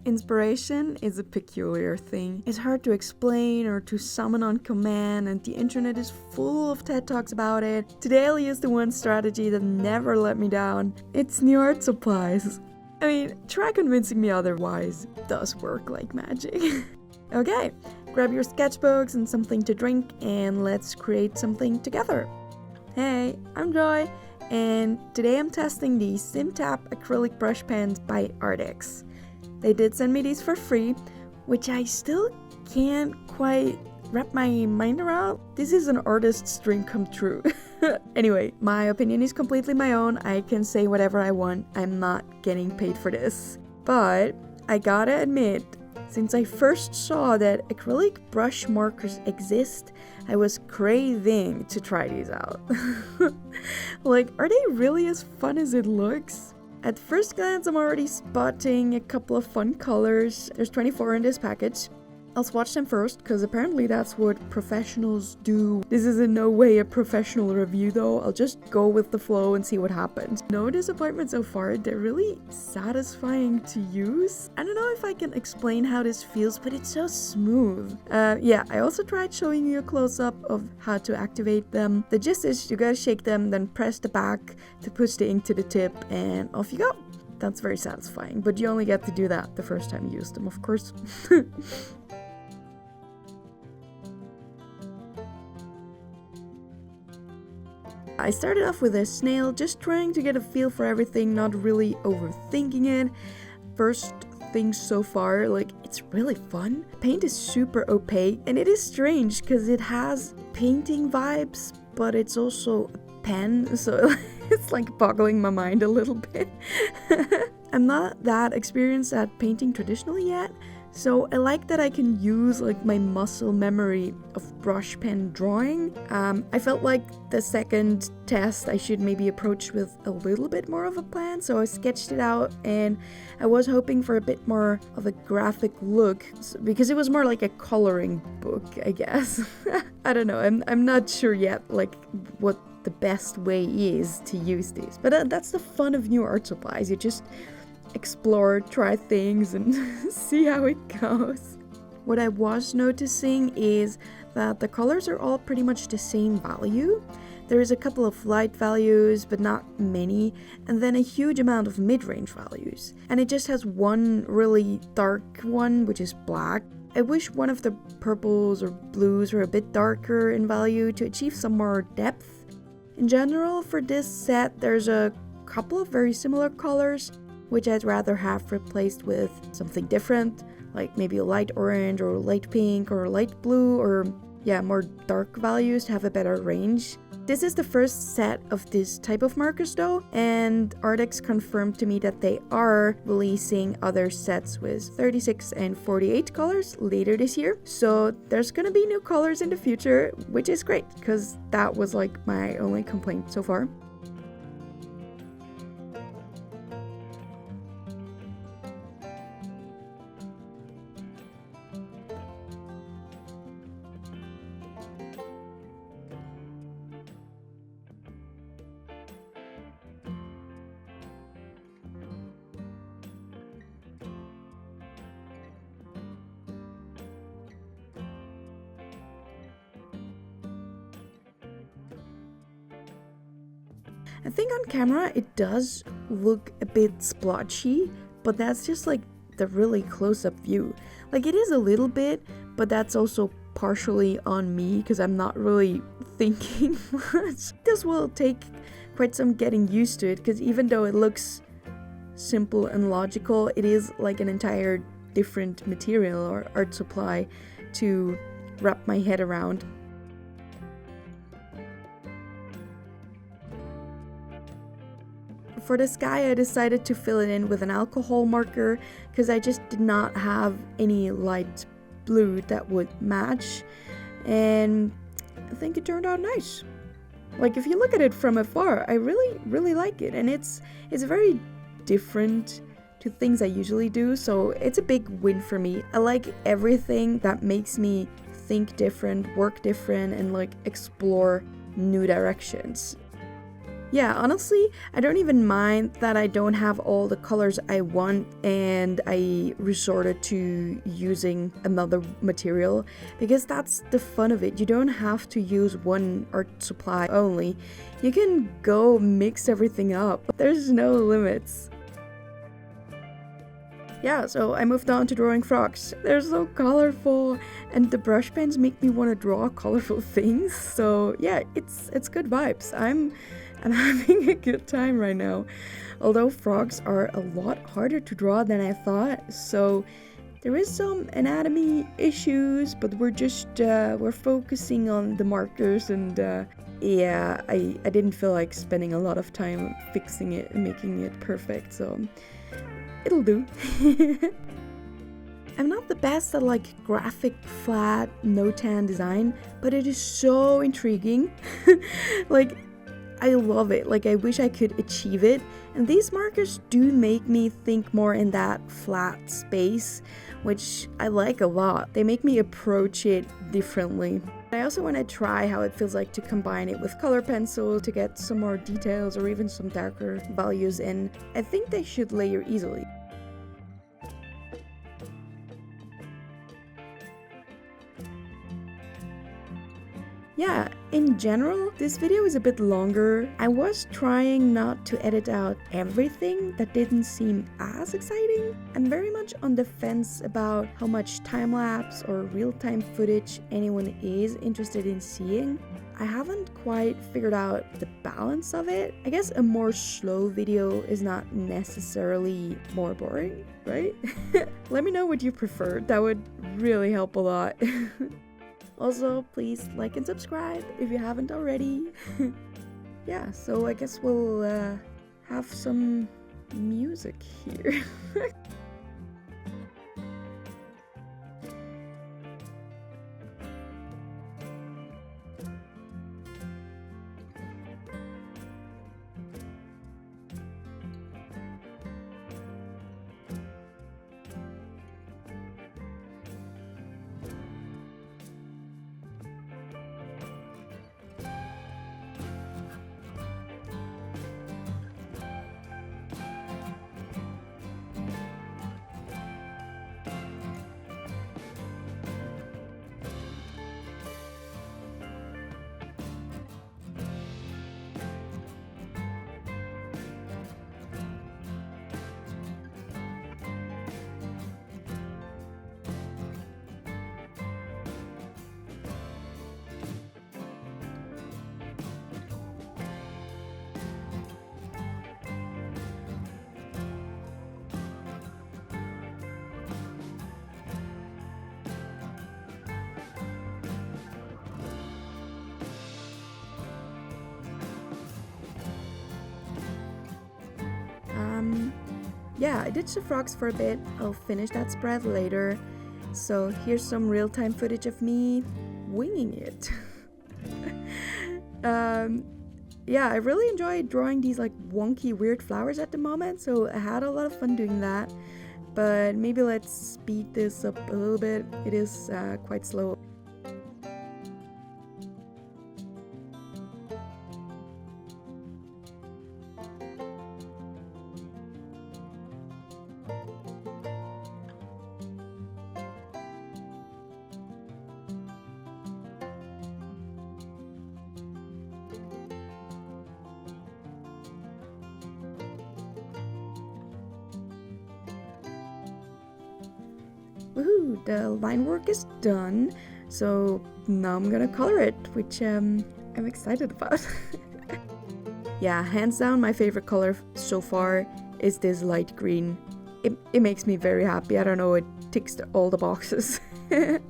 Inspiration is a peculiar thing. It's hard to explain or to summon on command, and the internet is full of TED Talks about it. Today I'll use the one strategy that never let me down. It's new art supplies. I mean, try convincing me otherwise. It does work like magic. Okay, grab your sketchbooks and something to drink, and let's create something together. Hey, I'm Joy, and today I'm testing the Simptap acrylic brush pens by Arrtx. They did send me these for free, which I still can't quite wrap my mind around. This is an artist's dream come true. Anyway, my opinion is completely my own. I can say whatever I want. I'm not getting paid for this. But I gotta admit, since I first saw that acrylic brush markers exist, I was craving to try these out. Like, are they really as fun as it looks? At first glance, I'm already spotting a couple of fun colors. There's 24 in this package. I'll swatch them first, because apparently that's what professionals do. This is in no way a professional review though. I'll just go with the flow and see what happens. No disappointment so far. They're really satisfying to use. I don't know if I can explain how this feels, but it's so smooth. Yeah, I also tried showing you a close-up of how to activate them. The gist is you gotta shake them, then press the back to push the ink to the tip, and off you go. That's very satisfying, but you only get to do that the first time you use them, of course. I started off with a Snail, just trying to get a feel for everything, not really overthinking it. First things so far, like, it's really fun. Paint is super opaque, and it is strange because it has painting vibes, but it's also a pen, so it's like boggling my mind a little bit. I'm not that experienced at painting traditionally yet, so I like that I can use like my muscle memory of brush pen drawing. I felt like the second test I should maybe approach with a little bit more of a plan, so I sketched it out, and I was hoping for a bit more of a graphic look because it was more like a coloring book, I guess. I don't know, I'm not sure yet like what the best way is to use these, but that's the fun of new art supplies. You just explore, try things, and see how it goes. What I was noticing is that the colors are all pretty much the same value. There is a couple of light values, but not many, and then a huge amount of mid-range values. And it just has one really dark one, which is black. I wish one of the purples or blues were a bit darker in value to achieve some more depth. In general, for this set, there's a couple of very similar colors, which I'd rather have replaced with something different, like maybe a light orange or light pink or light blue, or yeah, more dark values to have a better range. This is the first set of this type of markers though, and Arrtx confirmed to me that they are releasing other sets with 36 and 48 colors later this year. So there's gonna be new colors in the future, which is great, because that was like my only complaint so far. I think on camera it does look a bit splotchy, but that's just like the really close-up view. Like, it is a little bit, but that's also partially on me because I'm not really thinking much. This will take quite some getting used to it, because even though it looks simple and logical, it is like an entire different material or art supply to wrap my head around. For the sky, I decided to fill it in with an alcohol marker because I just did not have any light blue that would match, and I think it turned out nice. Like, if you look at it from afar, I really like it, and it's very different to things I usually do, so it's a big win for me. I like everything that makes me think different, work different, and like explore new directions. Yeah, honestly, I don't even mind that I don't have all the colors I want and I resorted to using another material, because that's the fun of it. You don't have to use one art supply only. You can go mix everything up. There's no limits. Yeah, so I moved on to drawing frogs. They're so colorful, and the brush pens make me want to draw colorful things. So yeah, it's good vibes. I'm having a good time right now. Although frogs are a lot harder to draw than I thought, so there is some anatomy issues, but we're focusing on the markers, and yeah, I didn't feel like spending a lot of time fixing it and making it perfect, so it'll do. I'm not the best at like graphic, flat, no tan design, but it is so intriguing. Like, I love it. Like, I wish I could achieve it. And these markers do make me think more in that flat space, which I like a lot. They make me approach it differently. I also want to try how it feels like to combine it with color pencil to get some more details or even some darker values in. I think they should layer easily. Yeah, in general, this video is a bit longer. I was trying not to edit out everything that didn't seem as exciting. I'm very much on the fence about how much time-lapse or real-time footage anyone is interested in seeing. I haven't quite figured out the balance of it. I guess a more slow video is not necessarily more boring, right? Let me know what you prefer. That would really help a lot. Also, please like and subscribe if you haven't already. Yeah, so I guess we'll have some music here. Yeah, I ditched the frogs for a bit. I'll finish that spread later. So here's some real-time footage of me winging it. Yeah, I really enjoy drawing these like wonky weird flowers at the moment, so I had a lot of fun doing that. But maybe let's speed this up a little bit. It is quite slow. Woohoo! The line work is done, so now I'm gonna color it, which I'm excited about. Yeah, hands down my favorite color so far is this light green. It makes me very happy. I don't know, it ticks all the boxes. The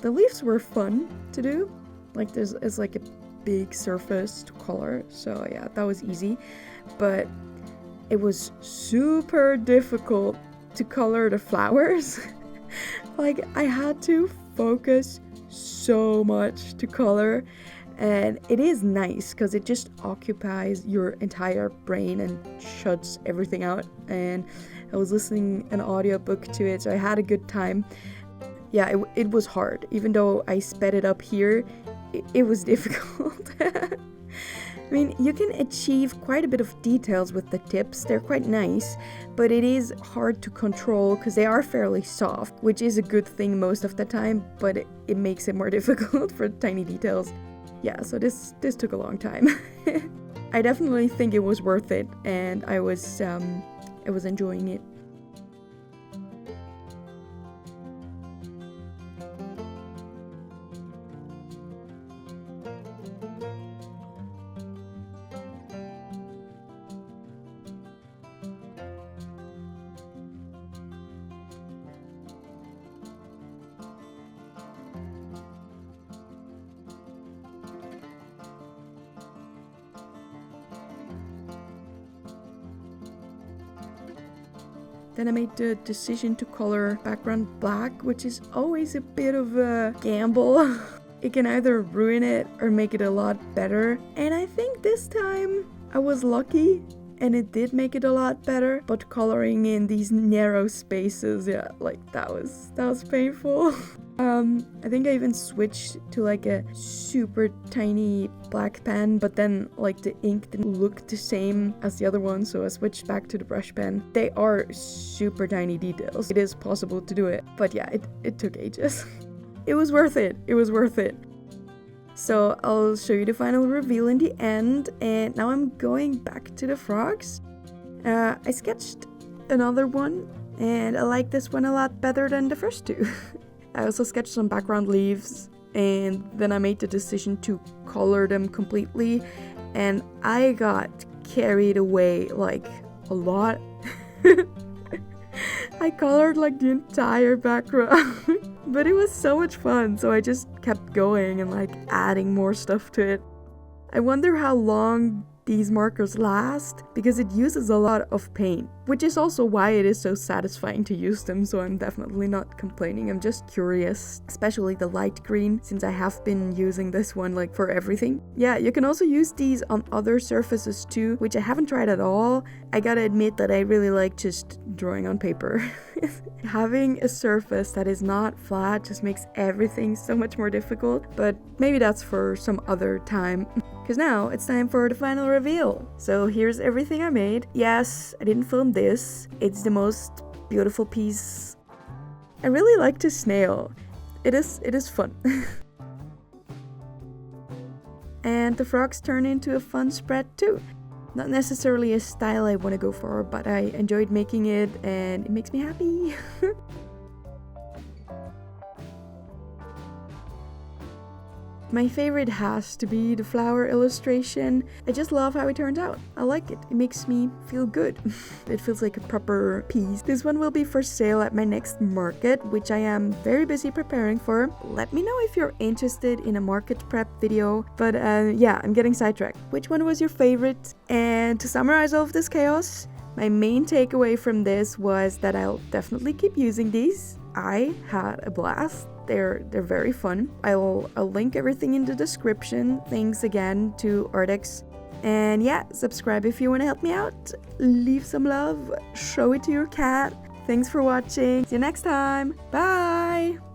leaves were fun to do. Like it's like a big surface to color, so yeah, that was easy. But it was super difficult to color the flowers. Like, I had to focus so much to color, and it is nice because it just occupies your entire brain and shuts everything out. And I was listening an audiobook to it, so I had a good time. yeah, it was hard. Even though I sped it up here, it was difficult. I mean, you can achieve quite a bit of details with the tips, they're quite nice, but it is hard to control because they are fairly soft, which is a good thing most of the time, but it makes it more difficult for tiny details. Yeah, so this took a long time. I definitely think it was worth it, and I was enjoying it. Then I made the decision to color background black, which is always a bit of a gamble. It can either ruin it or make it a lot better. And I think this time I was lucky and it did make it a lot better. But coloring in these narrow spaces, yeah, like that was painful. I think I even switched to like a super tiny black pen, but then like the ink didn't look the same as the other one, so I switched back to the brush pen. They are super tiny details. It is possible to do it, but yeah, it took ages. It was worth it. It was worth it. So I'll show you the final reveal in the end, and now I'm going back to the frogs. I sketched another one, and I like this one a lot better than the first two. I also sketched some background leaves, and then I made the decision to color them completely, and I got carried away like a lot. I colored like the entire background, but it was so much fun, so I just kept going and like adding more stuff to it. I wonder how long these markers last, because it uses a lot of paint, which is also why it is so satisfying to use them, so I'm definitely not complaining. I'm just curious, especially the light green, since I have been using this one like for everything. Yeah, you can also use these on other surfaces too, which I haven't tried at all. I gotta admit that I really like just drawing on paper. Having a surface that is not flat just makes everything so much more difficult, but maybe that's for some other time. Because now it's time for the final reveal. So here's everything I made. Yes, I didn't film this. It's the most beautiful piece. I really like the snail. It is fun. And the frogs turn into a fun spread too. Not necessarily a style I want to go for, but I enjoyed making it and it makes me happy. My favorite has to be the flower illustration. I just love how it turns out. I like it. It makes me feel good. It feels like a proper piece. This one will be for sale at my next market, which I am very busy preparing for. Let me know if you're interested in a market prep video. But yeah, I'm getting sidetracked. Which one was your favorite? And to summarize all of this chaos, my main takeaway from this was that I'll definitely keep using these. I had a blast. They're very fun. I'll link everything in the description. Thanks again to Arrtx. And yeah, subscribe if you want to help me out. Leave some love. Show it to your cat. Thanks for watching. See you next time. Bye!